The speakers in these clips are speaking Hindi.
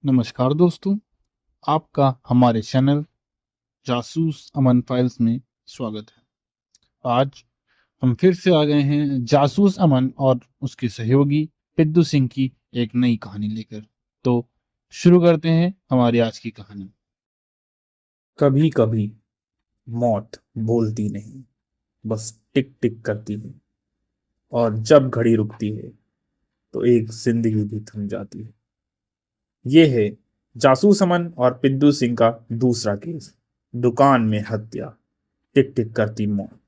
नमस्कार दोस्तों, आपका हमारे चैनल जासूस अमन फाइल्स में स्वागत है। आज हम फिर से आ गए हैं जासूस अमन और उसके सहयोगी पिद्दू सिंह की एक नई कहानी लेकर। तो शुरू करते हैं हमारी आज की कहानी। कभी कभी मौत बोलती नहीं, बस टिक टिक करती है। और जब घड़ी रुकती है तो एक जिंदगी भी थम जाती है। ये है जासूस अमन और पिद्दू सिंह का दूसरा केस, दुकान में हत्या, टिक टिक करती मौत।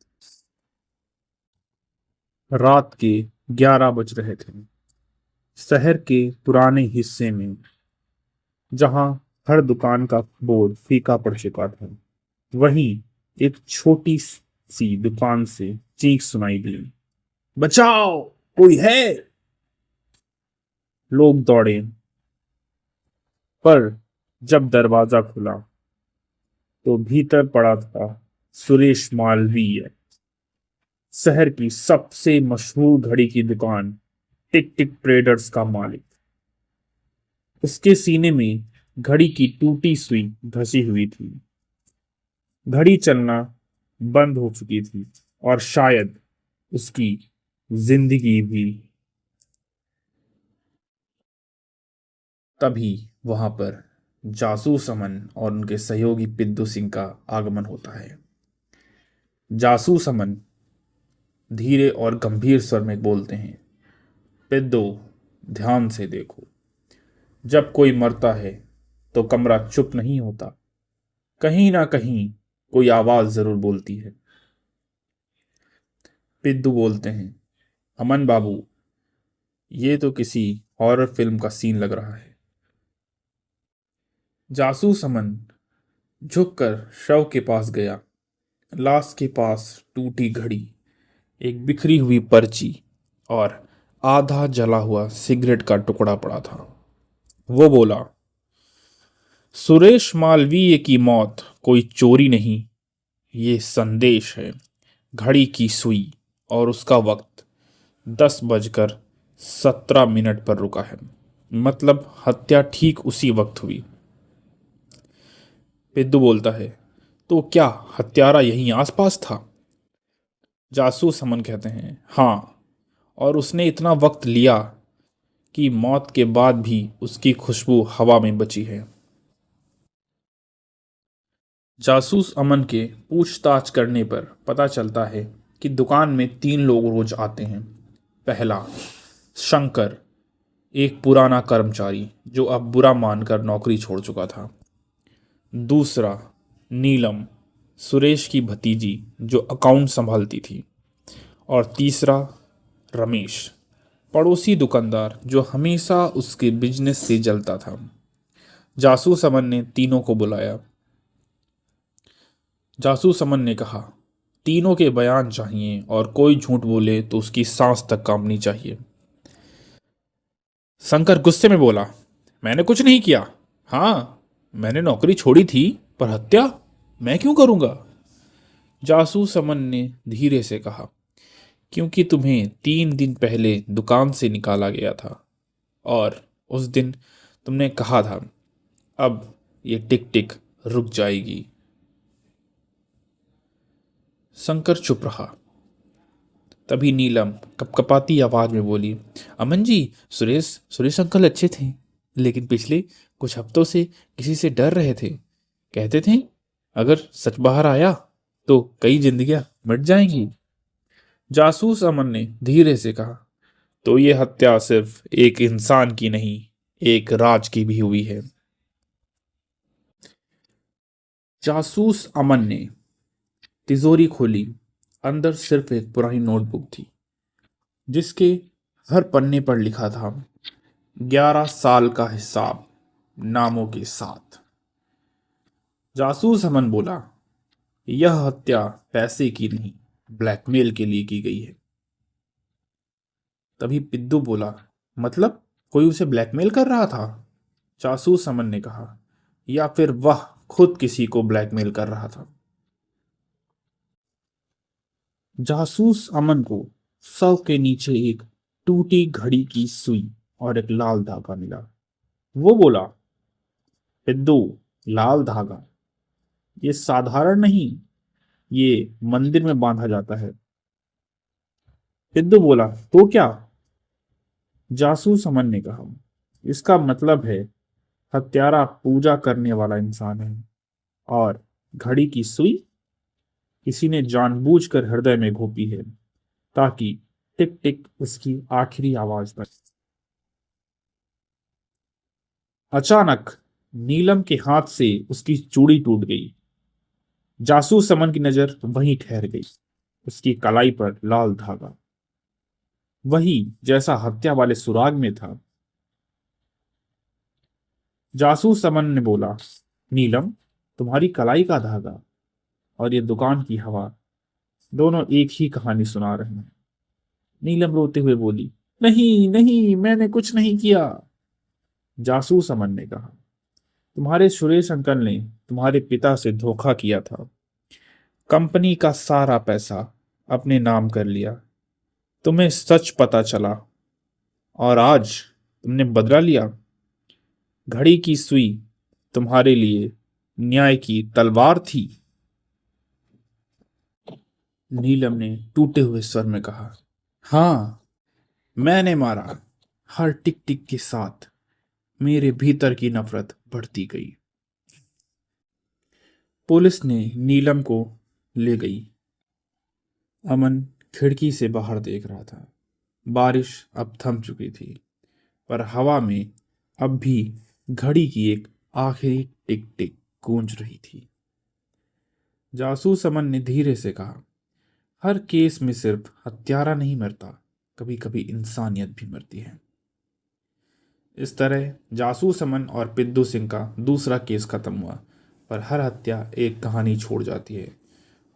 रात के 11 बज रहे थे। शहर के पुराने हिस्से में, जहां हर दुकान का बोर्ड फीका पड़ चुका था, वहीं एक छोटी सी दुकान से चीख सुनाई दी, बचाओ, कोई है। लोग दौड़े, पर जब दरवाजा खुला तो भीतर पड़ा था सुरेश मालवीय, शहर की सबसे मशहूर घड़ी की दुकान टिक टिक ट्रेडर्स का मालिक। उसके सीने में घड़ी की टूटी सुई धसी हुई थी। घड़ी चलना बंद हो चुकी थी और शायद उसकी जिंदगी भी। तभी वहां पर जासूस अमन और उनके सहयोगी पिद्दू सिंह का आगमन होता है। जासूस अमन धीरे और गंभीर स्वर में बोलते हैं, पिद्दू, ध्यान से देखो। जब कोई मरता है तो कमरा चुप नहीं होता, कहीं ना कहीं कोई आवाज जरूर बोलती है। पिद्दू बोलते हैं, अमन बाबू, ये तो किसी हॉरर फिल्म का सीन लग रहा है। जासूस अमन झुककर शव के पास गया। लाश के पास टूटी घड़ी, एक बिखरी हुई पर्ची और आधा जला हुआ सिगरेट का टुकड़ा पड़ा था। वो बोला, सुरेश मालवीय की मौत कोई चोरी नहीं, ये संदेश है। घड़ी की सुई और उसका वक्त 10:17 पर रुका है, मतलब हत्या ठीक उसी वक्त हुई। पिद्दू बोलता है, तो क्या हत्यारा यहीं आसपास था? जासूस हमन कहते हैं, हाँ, और उसने इतना वक्त लिया कि मौत के बाद भी उसकी खुशबू हवा में बची है। जासूस अमन के पूछताछ करने पर पता चलता है कि दुकान में 3 लोग रोज आते हैं। पहला, शंकर, एक पुराना कर्मचारी जो अब बुरा मानकर नौकरी छोड़ चुका था। दूसरा, नीलम, सुरेश की भतीजी जो अकाउंट संभालती थी। और तीसरा, रमेश, पड़ोसी दुकानदार जो हमेशा उसके बिजनेस से जलता था। जासूस अमन ने तीनों को बुलाया। जासूस अमन ने कहा, तीनों के बयान चाहिए और कोई झूठ बोले तो उसकी सांस तक कांपनी चाहिए। शंकर गुस्से में बोला, मैंने कुछ नहीं किया। हाँ, मैंने नौकरी छोड़ी थी, पर हत्या मैं क्यों करूंगा? जासूस अमन ने धीरे से कहा, क्योंकि तुम्हें 3 दिन पहले दुकान से निकाला गया था और उस दिन तुमने कहा था, अब ये टिक टिक रुक जाएगी। शंकर चुप रहा। तभी नीलम कपकपाती आवाज में बोली, अमन जी, सुरेश सुरेश अंकल अच्छे थे, लेकिन पिछले कुछ हफ्तों से किसी से डर रहे थे। कहते थे अगर सच बाहर आया तो कई जिंदगियां मिट जाएंगी। जासूस अमन ने धीरे से कहा, तो ये हत्या सिर्फ एक इंसान की नहीं, एक राज की भी हुई है। जासूस अमन ने तिजोरी खोली। अंदर सिर्फ एक पुरानी नोटबुक थी, जिसके हर पन्ने पर लिखा था, 11 साल का हिसाब, नामों के साथ। जासूस अमन बोला, यह हत्या पैसे की नहीं, ब्लैकमेल के लिए की गई है। तभी पिद्दू बोला, मतलब कोई उसे ब्लैकमेल कर रहा था? जासूस अमन ने कहा, या फिर वह खुद किसी को ब्लैकमेल कर रहा था। जासूस अमन को शव के नीचे एक टूटी घड़ी की सुई और एक लाल धागा मिला। वो बोला, पिद्दू, लाल धागा ये साधारण नहीं, ये मंदिर में बांधा जाता है। पिद्दू बोला, तो क्या? जासूस अमन ने कहा, इसका मतलब है हत्यारा पूजा करने वाला इंसान है, और घड़ी की सुई किसी ने जानबूझकर हृदय में घोंपी है ताकि टिक टिक उसकी आखिरी आवाज बने। अचानक नीलम के हाथ से उसकी चूड़ी टूट गई। जासूस समन की नजर वहीं ठहर गई, उसकी कलाई पर लाल धागा, वही जैसा हत्या वाले सुराग में था। जासूस समन ने बोला, नीलम, तुम्हारी कलाई का धागा और ये दुकान की हवा, दोनों एक ही कहानी सुना रहे हैं। नीलम रोते हुए बोली, नहीं नहीं, मैंने कुछ नहीं किया। जासूस अमन ने कहा, तुम्हारे सुरेश अंकल ने तुम्हारे पिता से धोखा किया था, कंपनी का सारा पैसा अपने नाम कर लिया, तुम्हें सच पता चला और आज तुमने बदला लिया। घड़ी की सुई तुम्हारे लिए न्याय की तलवार थी। नीलम ने टूटे हुए स्वर में कहा, हाँ, मैंने मारा। हर टिक टिक के साथ मेरे भीतर की नफरत बढ़ती गई। पुलिस ने नीलम को ले गई। अमन खिड़की से बाहर देख रहा था। बारिश अब थम चुकी थी, पर हवा में अब भी घड़ी की एक आखिरी टिक टिक गूंज रही थी। जासूस अमन ने धीरे से कहा, हर केस में सिर्फ हत्यारा नहीं मरता, कभी कभी इंसानियत भी मरती है। इस तरह जासूस अमन और पिद्दू सिंह का दूसरा केस खत्म हुआ, पर हर हत्या एक कहानी छोड़ जाती है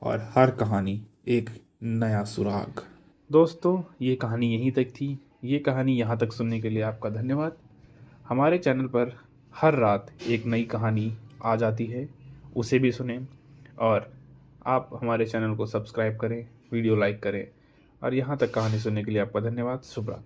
और हर कहानी एक नया सुराग। दोस्तों, ये कहानी यहीं तक थी। ये कहानी यहाँ तक सुनने के लिए आपका धन्यवाद। हमारे चैनल पर हर रात एक नई कहानी आ जाती है, उसे भी सुनें, और आप हमारे चैनल को सब्सक्राइब करें, वीडियो लाइक करें, और यहाँ तक कहानी सुनने के लिए आपका धन्यवाद। शुभ रात्रि।